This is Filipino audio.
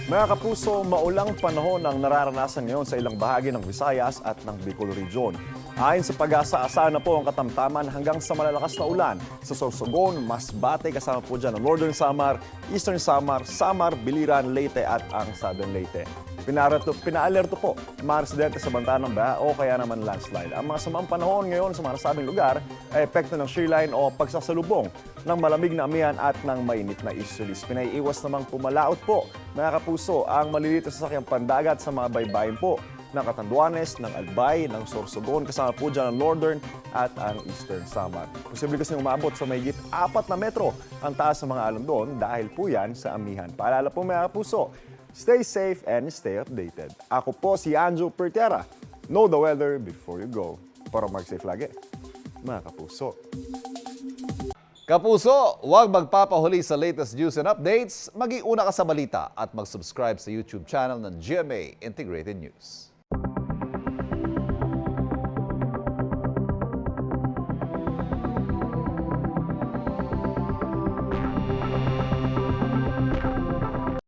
Mga kapuso, maulang panahon ang nararanasan ngayon sa ilang bahagi ng Visayas at ng Bicol Region. Ayon sa Pag-asa, asahan na po ang katamtaman hanggang sa malalakas na ulan sa Sorsogon, Masbate, kasama po dyan ang Northern Samar, Eastern Samar, Samar, Biliran, Leyte at ang Southern Leyte. Pinaalerto po mga residente sa banta ng baha o kaya naman landslide. Ang mga samang panahon ngayon sa mga nasabing lugar ay epekto ng shearline o pagsasalubong ng malamig na amihan at ng mainit na isulis. Pinaiiwas namang pumalaot po, mga kapuso, ang maliliit na sasakyang pandagat sa mga baybayin po ng Catanduanes, ng Albay, ng Sorsogon, kasama po dyan ang Northern at ang Eastern Samar. Posible kasi umabot sa mahigit 4 na metro ang taas ng mga alon doon dahil po yan sa amihan. Paalala po mga kapuso, stay safe and stay updated. Ako po si Anjo Pertera. Know the weather before you go. Para mag-safe lagi, mga kapuso. Kapuso, huwag magpapahuli sa latest news and updates. Mag-iuna ka sa balita at mag-subscribe sa YouTube channel ng GMA Integrated News.